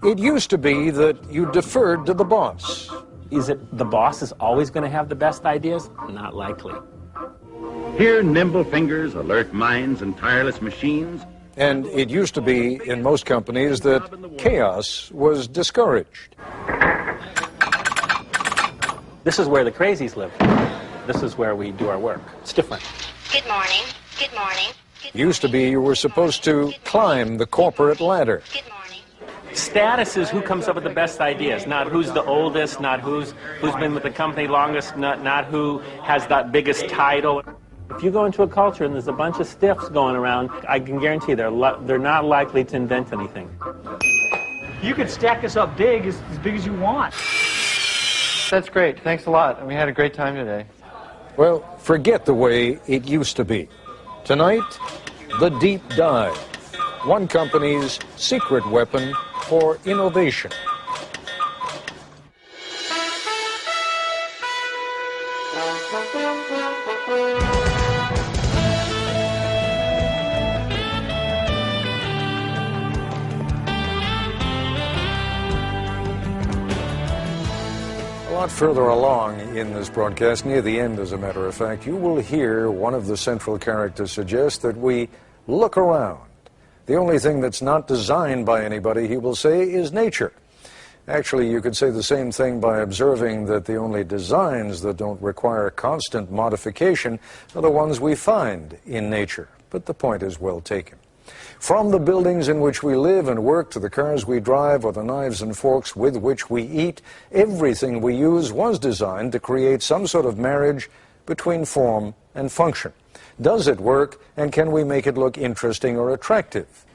It used to be that you deferred to the boss. Is it the boss is always going to have the best ideas? Not likely. Here, nimble fingers, alert minds, and tireless machines. And it used to be in most companies that chaos was discouraged. This is where the crazies live. This is where we do our work. It's different. Good morning. Good morning. Used to be you were supposed to climb the corporate ladder. Good morning. Status is who comes up with the best ideas, not who's the oldest, not who's been with the company longest, not who has that biggest title. If you go into a culture and there's a bunch of stiffs going around, I can guarantee they're not likely to invent anything. You could stack us up big as you want. That's great. Thanks a lot. And we had a great time today. Well, forget the way it used to be. Tonight, the deep dive. One company's secret weapon for innovation. A lot further along in this broadcast, near the end as a matter of fact, you will hear one of the central characters suggest that we look around. The only thing that's not designed by anybody, he will say, is nature. Actually, you could say the same thing by observing that the only designs that don't require constant modification are the ones we find in nature. But the point is well taken. From the buildings in which we live and work to the cars we drive or the knives and forks with which we eat, everything we use was designed to create some sort of marriage between form and function. Does it work, and can we make it look interesting or attractive?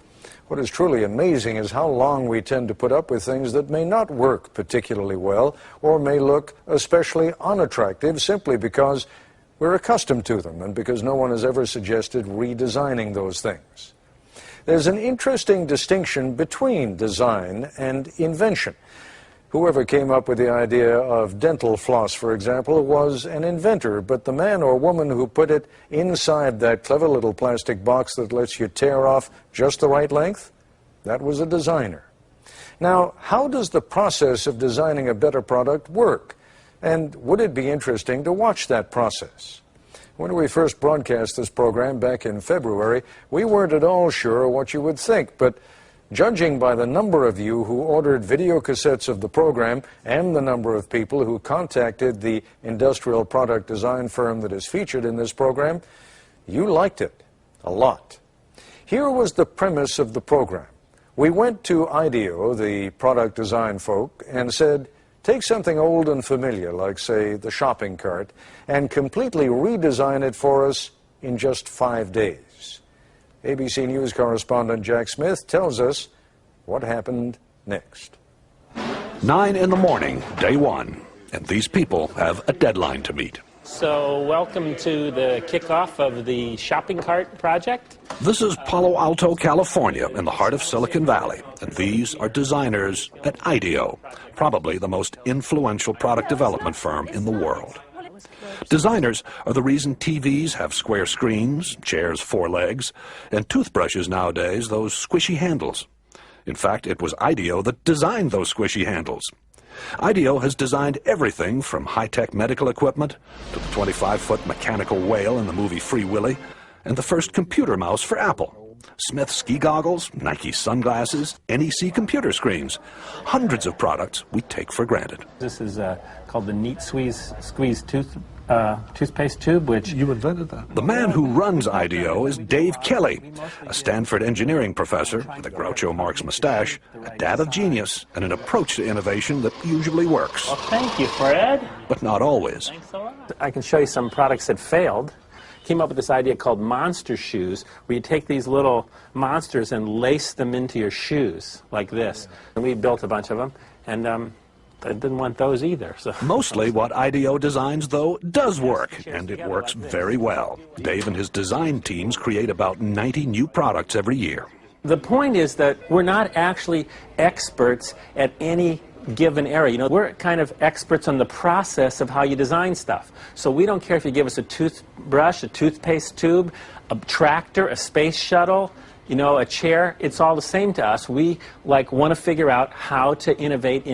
What is truly amazing is how long we tend to put up with things that may not work particularly well or may look especially unattractive simply because we're accustomed to them and because no one has ever suggested redesigning those things. There's an interesting distinction between design and invention. Whoever came up with the idea of dental floss, for example, was an inventor, but the man or woman who put it inside that clever little plastic box that lets you tear off just the right length, that was a designer. Now, how does the process of designing a better product work? And would it be interesting to watch that process? When we first broadcast this program back in February, we weren't at all sure what you would think, but judging by the number of you who ordered video cassettes of the program and the number of people who contacted the industrial product design firm that is featured in this program, you liked it a lot. Here was the premise of the program. We went to IDEO, the product design folk, and said, take something old and familiar, like, say, the shopping cart, and completely redesign it for us in just 5 days. ABC News correspondent Jack Smith tells us what happened next. 9 in the morning, day one, and these people have a deadline to meet. So welcome to the kickoff of the shopping cart project. This is Palo Alto, California, in the heart of Silicon Valley, and these are designers at IDEO, probably the most influential product development firm in the world. Designers are the reason TVs have square screens, chairs 4 legs, and toothbrushes nowadays those squishy handles. In fact, it was IDEO that designed those squishy handles. IDEO has designed everything from high-tech medical equipment to the 25-foot mechanical whale in the movie Free Willy and the first computer mouse for Apple. Smith ski goggles, Nike sunglasses, NEC computer screens. Hundreds of products we take for granted. This is called the Neat Squeeze toothpaste tube, which... You invented that. The man who runs IDEO is Dave Kelly, a Stanford engineering professor with a Groucho Marx mustache, a dad of genius, and an approach to innovation that usually works. Well, thank you, Fred. But not always. Thanks a lot. I can show you some products that failed. Came up with this idea called monster shoes, where you take these little monsters and lace them into your shoes, like this. And we built a bunch of them, and I didn't want those either. So. Mostly what IDEO designs, though, does work, and it works very well. Dave and his design teams create about 90 new products every year. The point is that we're not actually experts at any given area. You know, we're kind of experts on the process of how you design stuff. So we don't care if you give us a toothbrush, a toothpaste tube, a tractor, a space shuttle, you know, a chair, it's all the same to us. We want to figure out how to innovate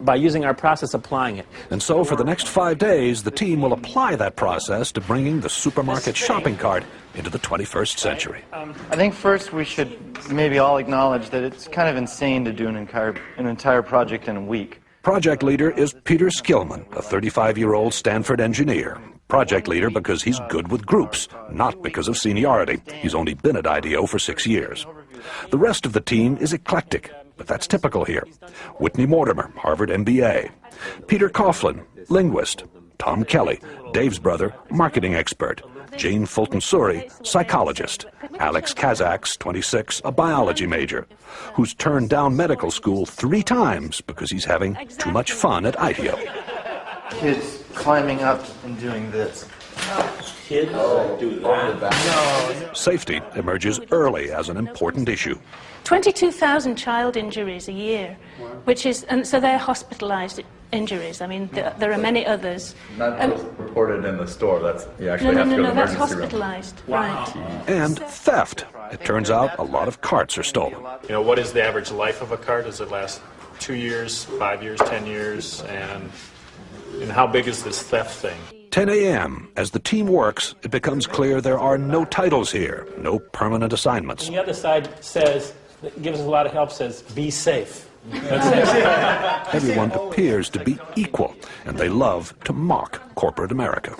by using our process, applying it. And so for the next 5 days, the team will apply that process to bringing the supermarket shopping cart into the 21st century. I think first we should maybe all acknowledge that it's kind of insane to do an entire project in a week. Project leader is Peter Skillman, a 35-year-old Stanford engineer. Project leader because he's good with groups, not because of seniority. He's only been at IDEO for 6 years. The rest of the team is eclectic, but that's typical here. Whitney Mortimer, Harvard MBA. Peter Coughlin, linguist. Tom Kelly, Dave's brother, marketing expert. Jane Fulton-Suri, psychologist. Alex Kazaks, 26, a biology major, who's turned down medical school 3 times because he's having too much fun at IDEO. Kids climbing up and doing this. Kids do that. Safety emerges early as an important issue. 22,000 child injuries a year, which is, and so they're hospitalized injuries. I mean, there are many others. Not just reported in the store, that's, you actually have to go to the that's emergency room. hospitalized, right. And theft. It turns out a lot of carts are stolen. You know, what is the average life of a cart? Does it last 2 years, 5 years, 10 years? And how big is this theft thing? 10 a.m. As the team works, it becomes clear there are no titles here, no permanent assignments. And the other side says, gives us a lot of help, says, be safe. Everyone appears to be equal, and they love to mock corporate America.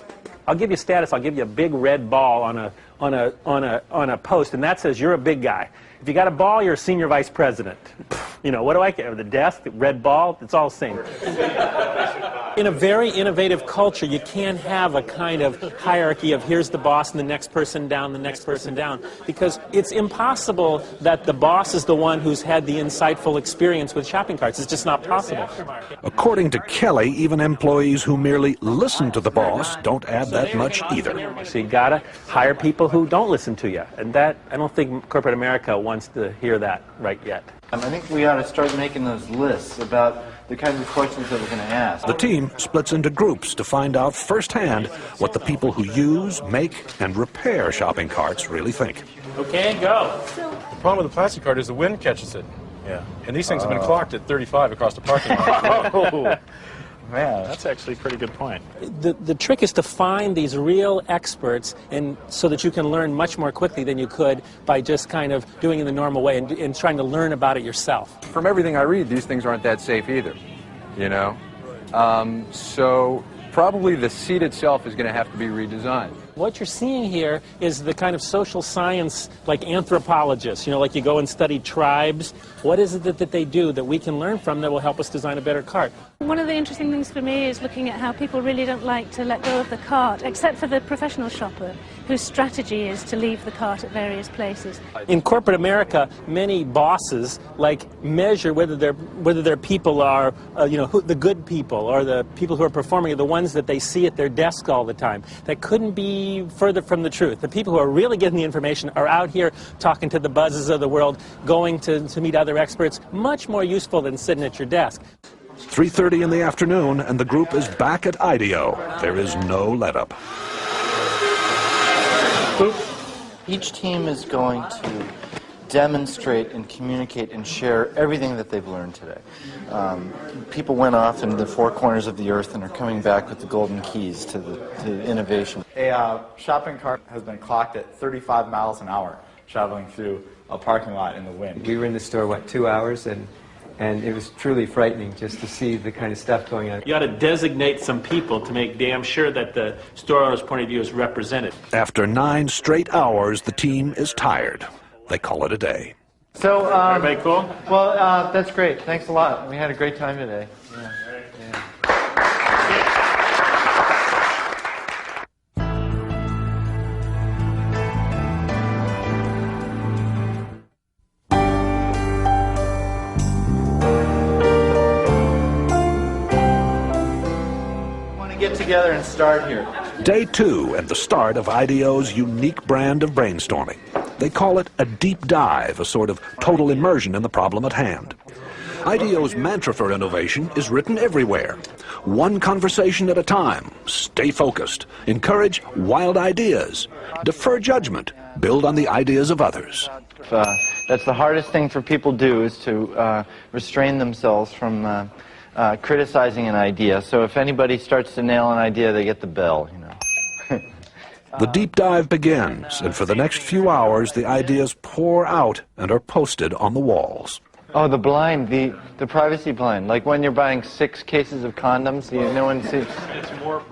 I'll give you status. I'll give you a big red ball on a post, and that says you're a big guy. If you got a ball, you're a senior vice president. You know, what do I care? The desk, the red ball, it's all the same. In a very innovative culture, you can't have a kind of hierarchy of here's the boss and the next person down, the next person down, because it's impossible that the boss is the one who's had the insightful experience with shopping carts. It's just not possible. According to Kelly, even employees who merely listen to the boss don't add that much either. So you gotta hire people who don't listen to you, and that, I don't think corporate America wants to hear that right yet. I think we ought to start making those lists about the kinds of questions that we're going to ask. The team splits into groups to find out firsthand what the people who use, make, and repair shopping carts really think. Okay, go. The problem with the plastic cart is the wind catches it. Yeah. And these things have been clocked at 35 across the parking lot. Oh, man, that's actually a pretty good point. The trick is to find these real experts, and so that you can learn much more quickly than you could by just kind of doing it the normal way and trying to learn about it yourself. From everything I read, these things aren't that safe either, you know? So probably the seat itself is going to have to be redesigned. What you're seeing here is the kind of social science, like anthropologists, you know, like you go and study tribes. What is it that they do that we can learn from that will help us design a better cart? One of the interesting things for me is looking at how people really don't like to let go of the cart, except for the professional shopper, whose strategy is to leave the cart at various places. In corporate America, many bosses measure whether their people are, the good people or the people who are performing are the ones that they see at their desk all the time. That couldn't be further from the truth. The people who are really getting the information are out here talking to the buzzes of the world, going to meet other experts, much more useful than sitting at your desk. 3:30 in the afternoon, and the group is back at IDEO. There is no let-up. Each team is going to demonstrate and communicate and share everything that they've learned today. People went off into the 4 corners of the earth and are coming back with the golden keys to innovation. A shopping cart has been clocked at 35 miles an hour traveling through a parking lot in the wind. We were in the store, 2 hours, and it was truly frightening just to see the kind of stuff going on. You ought to designate some people to make damn sure that the store owner's point of view is represented. After 9 straight hours, the team is tired. They call it a day. So, everybody cool? Well, that's great. Thanks a lot. We had a great time today. Yeah. Get together and start here. Day 2 and the start of IDEO's unique brand of brainstorming. They call it a deep dive, a sort of total immersion in the problem at hand. IDEO's mantra for innovation is written everywhere. One conversation at a time. Stay focused. Encourage wild ideas. Defer judgment. Build on the ideas of others. That's the hardest thing for people to do, is to restrain themselves from criticizing an idea. So if anybody starts to nail an idea, they get the bell, you know. The deep dive begins, and for the next few hours, the ideas pour out and are posted on the walls. Oh, the blind, the privacy blind. Like when you're buying 6 cases of condoms, no one sees.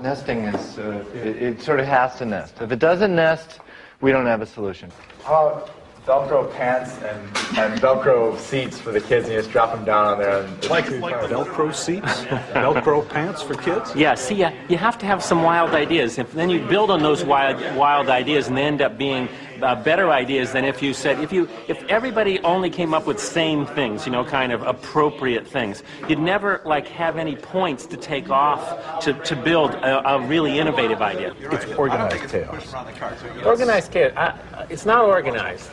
Nesting is, it sort of has to nest. If it doesn't nest, we don't have a solution. How about Velcro pants and Velcro seats for the kids, and you just drop them down on there? And Like Velcro seats? Velcro pants for kids? Yeah, see, you have to have some wild ideas. Then you build on those wild ideas, and they end up being better ideas than if you said, if everybody only came up with same things, you know, kind of appropriate things, you'd never like have any points to take off to build a really innovative idea. It's organized chaos. Organized chaos. It's not organized.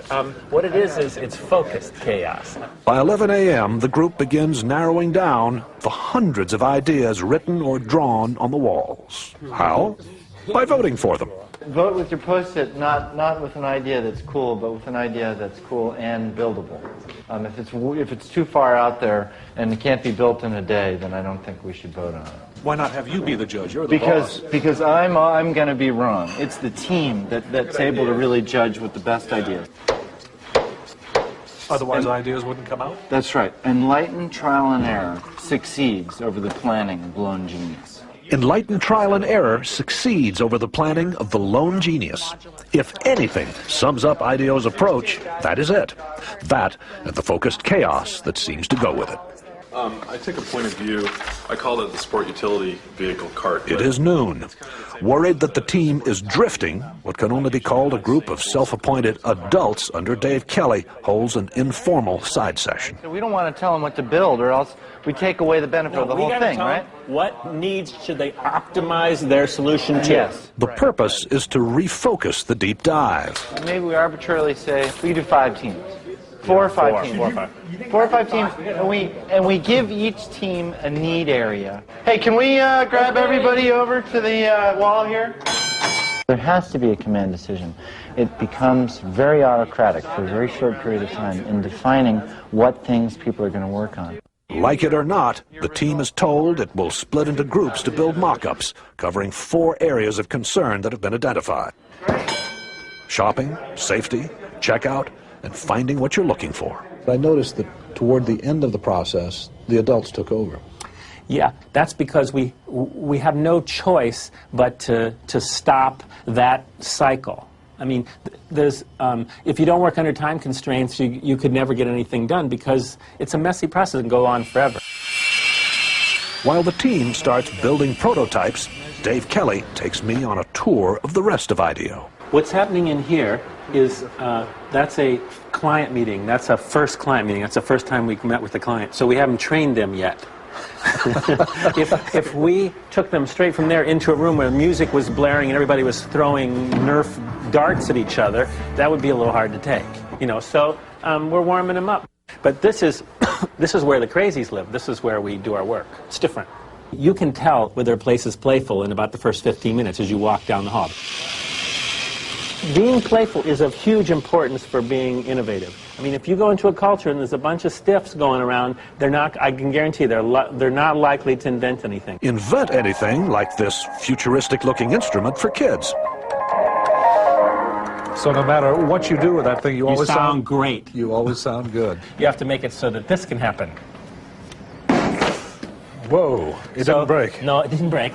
What it is it's focused chaos. By 11 a.m., the group begins narrowing down the hundreds of ideas written or drawn on the walls. How? By voting for them. Vote with your Post-it, not with an idea that's cool, but with an idea that's cool and buildable. If it's too far out there and it can't be built in a day, then I don't think we should vote on it. Why not have you be the judge? You're the boss. Because I'm going to be wrong. It's the team that's able to really judge what the best idea is. Otherwise, ideas wouldn't come out? That's right. Enlightened trial and error succeeds over the planning of lone genius. Enlightened trial and error succeeds over the planning of the lone genius. If anything sums up IDEO's approach, that is it. That and the focused chaos that seems to go with it. I take a point of view, I call it the sport utility vehicle cart. It is noon. Worried that the team is drifting, what can only be called a group of self-appointed adults under Dave Kelly holds an informal side session. So we don't want to tell them what to build, or else we take away the benefit of the whole thing, right? What needs should they optimize their solution to? Yes. The purpose is to refocus the deep dive. Maybe we arbitrarily say we do 5 teams. 4 or 5 teams. 4 or 5 teams, and we give each team a need area. Hey, can we grab everybody over to the wall here? There has to be a command decision. It becomes very autocratic for a very short period of time in defining what things people are going to work on. Like it or not, the team is told it will split into groups to build mock-ups, covering 4 areas of concern that have been identified. Shopping, safety, checkout, and finding what you're looking for. I noticed that toward the end of the process, the adults took over. Yeah, that's because we have no choice but to stop that cycle. I mean, there's if you don't work under time constraints, you could never get anything done because it's a messy process and go on forever. While the team starts building prototypes, Dave Kelly takes me on a tour of the rest of IDEO. What's happening in here is that's a client meeting. That's a first client meeting. That's the first time we met with the client. So we haven't trained them yet. If we took them straight from there into a room where music was blaring and everybody was throwing Nerf darts at each other, that would be a little hard to take. You know, so we're warming them up. But this is where the crazies live. This is where we do our work. It's different. You can tell whether a place is playful in about the first 15 minutes as you walk down the hall. Being playful is of huge importance for being innovative. I mean, if you go into a culture and there's a bunch of stiffs going around, I can guarantee they're not likely to invent anything. Invent anything like this futuristic-looking instrument for kids. So no matter what you do with that thing, you always sound great. You always sound good. You have to make it so that this can happen. Whoa, it didn't break. No, it didn't break.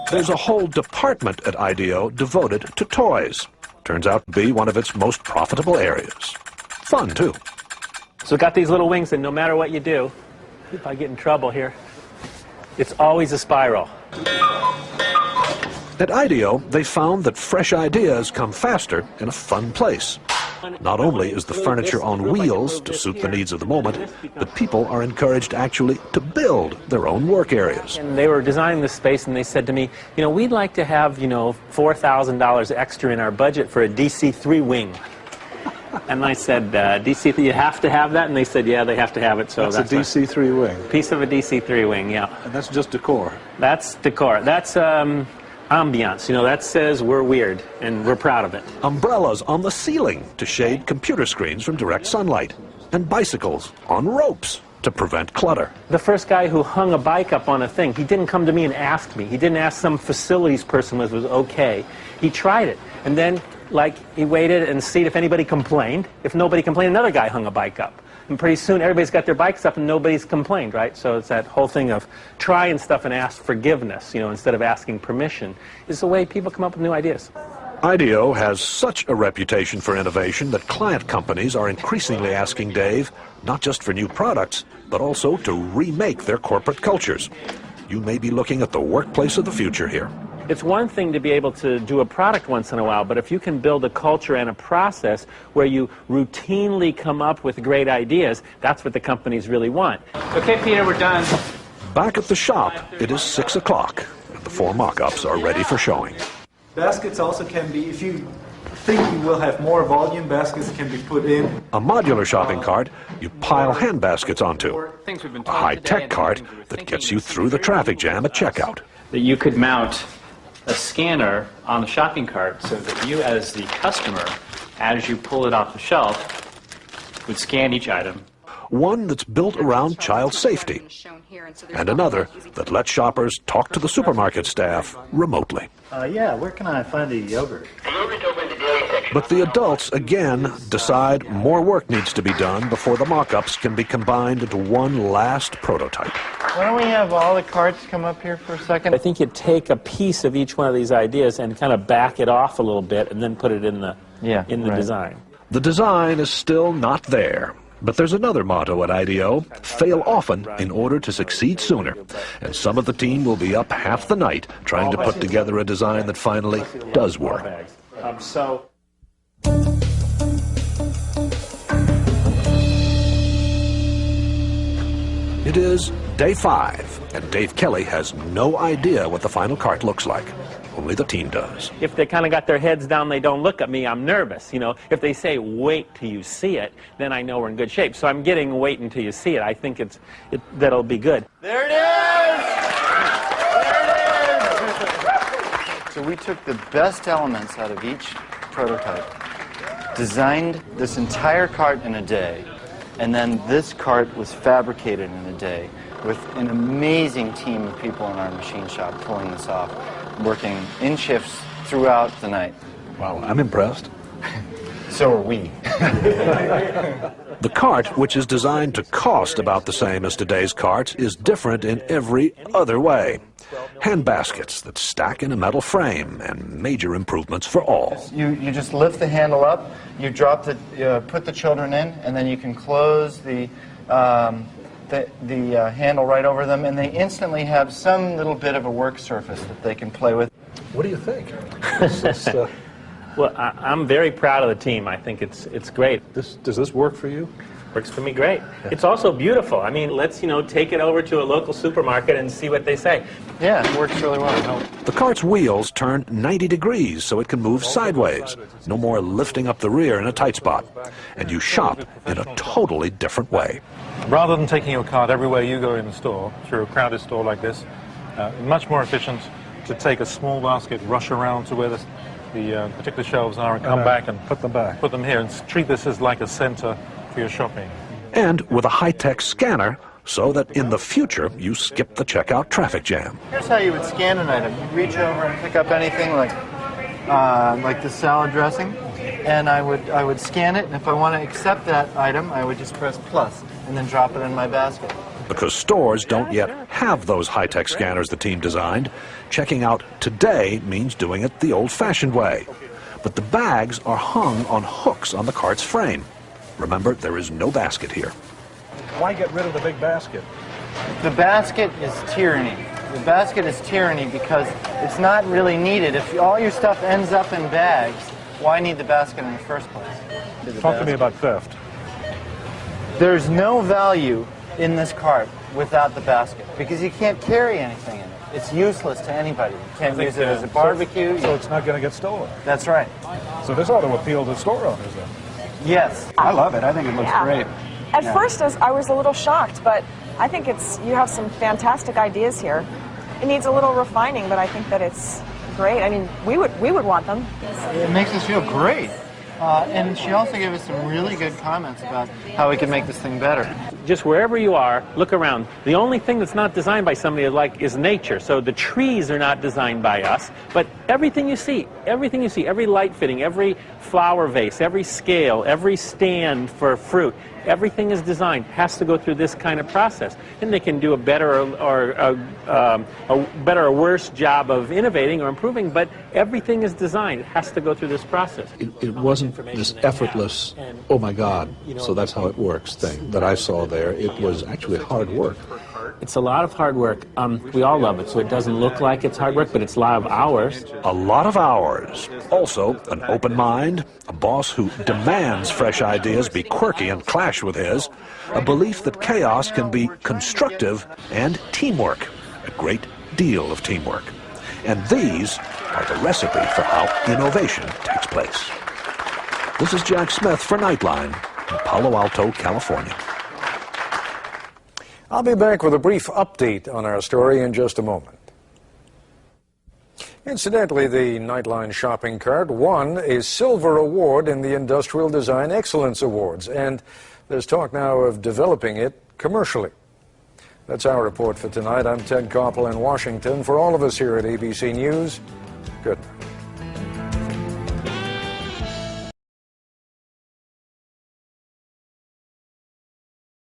There's a whole department at IDEO devoted to toys. Turns out to be one of its most profitable areas. Fun, too. So it got these little wings, and no matter what you do, if I get in trouble here, it's always a spiral. At IDEO, they found that fresh ideas come faster in a fun place. Not only is the furniture on wheels to suit the needs of the moment, but people are encouraged actually to build their own work areas. And they were designing this space, and they said to me, you know, we'd like to have, you know, $4,000 extra in our budget for a DC-3 wing. And I said, DC-3, you have to have that? And they said, yeah, they have to have it. So that's a DC-3 wing. Piece of a DC-3 wing, yeah. And that's just decor. That's decor. That's Ambiance, you know, that says we're weird, and we're proud of it. Umbrellas on the ceiling to shade computer screens from direct sunlight. And bicycles on ropes to prevent clutter. The first guy who hung a bike up on a thing, he didn't come to me and ask me. He didn't ask some facilities person was okay. He tried it. And then, like, he waited and see if anybody complained. If nobody complained, another guy hung a bike up. And pretty soon, everybody's got their bikes up and nobody's complained, right? So it's that whole thing of trying stuff and ask forgiveness, you know, instead of asking permission, is the way people come up with new ideas. IDEO has such a reputation for innovation that client companies are increasingly asking Dave not just for new products, but also to remake their corporate cultures. You may be looking at the workplace of the future here. It's one thing to be able to do a product once in a while, but if you can build a culture and a process where you routinely come up with great ideas, that's what the companies really want. Okay, Peter, we're done. Back at the shop, it is 6 o'clock, and the 4 mock-ups are ready for showing. Baskets also can be, if you think you will have more volume, baskets can be put in. A modular shopping cart you pile hand baskets onto. A high-tech cart that gets you through the traffic jam at checkout. That you could mount a scanner on the shopping cart so that you as the customer, as you pull it off the shelf, would scan each item. One that's built around child safety, and another that lets shoppers talk to the supermarket staff remotely. Yeah, where can I find a yogurt? But the adults, again, decide more work needs to be done before the mock-ups can be combined into one last prototype. Why don't we have all the carts come up here for a second? I think you take a piece of each one of these ideas and kind of back it off a little bit and then put it in the design. The design is still not there. But there's another motto at IDEO: fail often in order to succeed sooner. And some of the team will be up half the night trying to put together a design that finally does work. It is day 5, and Dave Kelly has no idea what the final cart looks like. Only the team does. If they kind of got their heads down, they don't look at me, I'm nervous. You know, if they say, wait till you see it, then I know we're in good shape. So I'm getting wait until you see it. I think that'll be good. There it is! There it is! So we took the best elements out of each prototype, designed this entire cart in a day, and then this cart was fabricated in a day with an amazing team of people in our machine shop pulling this off, working in shifts throughout the night. Wow, I'm impressed. So are we. The cart, which is designed to cost about the same as today's carts, is different in every other way. Hand baskets that stack in a metal frame, and major improvements for all. You just lift the handle up, you drop put the children in, and then you can close the handle right over them, and they instantly have some little bit of a work surface that they can play with. What do you think? Well, I'm very proud of the team. I think it's great. Does this work for you? Works for me great. It's also beautiful. I mean, let's, take it over to a local supermarket and see what they say. Yeah, it works really well. The cart's wheels turn 90 degrees so it can move sideways. No more lifting up the rear in a tight spot. And you shop in a totally different way. Rather than taking your cart everywhere you go in the store, through a crowded store like this, much more efficient to take a small basket, rush around to where the particular shelves are, and come back and put them here, and treat this as like a center for your shopping. And with a high-tech scanner, so that in the future you skip the checkout traffic jam. Here's how you would scan an item. You'd reach over and pick up anything like the salad dressing, and I would scan it, and if I want to accept that item, I would just press plus and then drop it in my basket. Because stores don't yet have those high-tech scanners the team designed, checking out today means doing it the old-fashioned way. But the bags are hung on hooks on the cart's frame. Remember, there is no basket here. Why get rid of the big basket? The basket is tyranny. The basket is tyranny because it's not really needed. If all your stuff ends up in bags, why need the basket in the first place? Talk to me about theft. There's no value in this cart without the basket because you can't carry anything in it. It's useless to anybody. You can't use it as a barbecue. So it's not going to get stolen. That's right. So this ought to appeal to store owners then. Yes. I love it. I think it looks great. At first, I was a little shocked, but I think you have some fantastic ideas here. It needs a little refining, but I think that it's great. I mean, we would want them. It makes us feel great. And she also gave us some really good comments about how we can make this thing better. Just wherever you are, look around. The only thing that's not designed by somebody is nature. So the trees are not designed by us, but everything you see, every light fitting, every flower vase, every scale, every stand for fruit, everything is designed, has to go through this kind of process. And they can do a better or a worse job of innovating or improving, but everything is designed. It has to go through this process. It wasn't this effortless, oh my God, so that's how it works thing that I saw there. It was actually hard work. It's a lot of hard work. We all love it, so it doesn't look like it's hard work, but it's a lot of hours. A lot of hours. Also, an open mind, a boss who demands fresh ideas be quirky and clash with his, a belief that chaos can be constructive, and teamwork, a great deal of teamwork. And these are the recipe for how innovation takes place. This is Jack Smith for Nightline in Palo Alto, California. I'll be back with a brief update on our story in just a moment. Incidentally, the Nightline shopping cart won a silver award in the Industrial Design Excellence Awards, and there's talk now of developing it commercially. That's our report for tonight. I'm Ted Koppel in Washington. For all of us here at ABC News, good night.